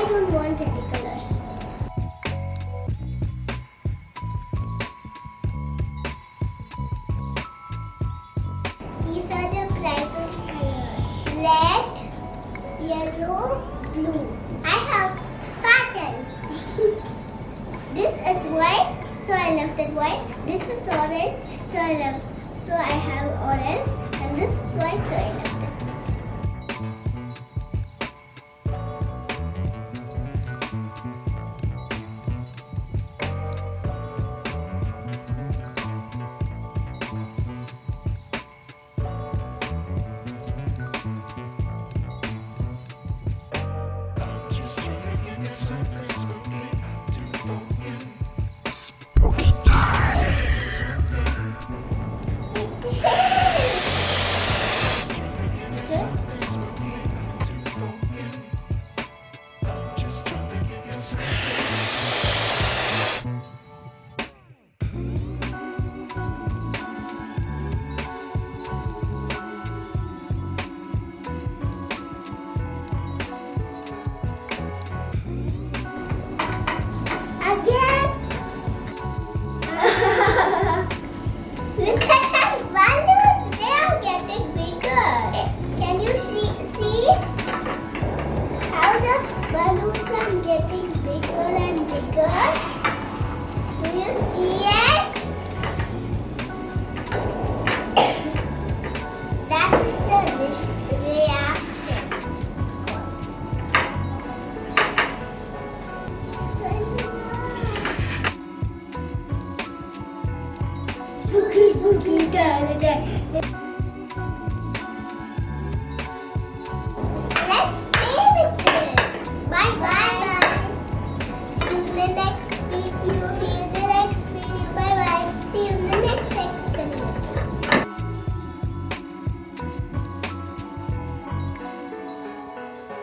I don't want any colors. These are the primary colors. Red, yellow, blue. I have patterns. This is white, so I left it white. This is orange, so I have orange. And this is white, so I left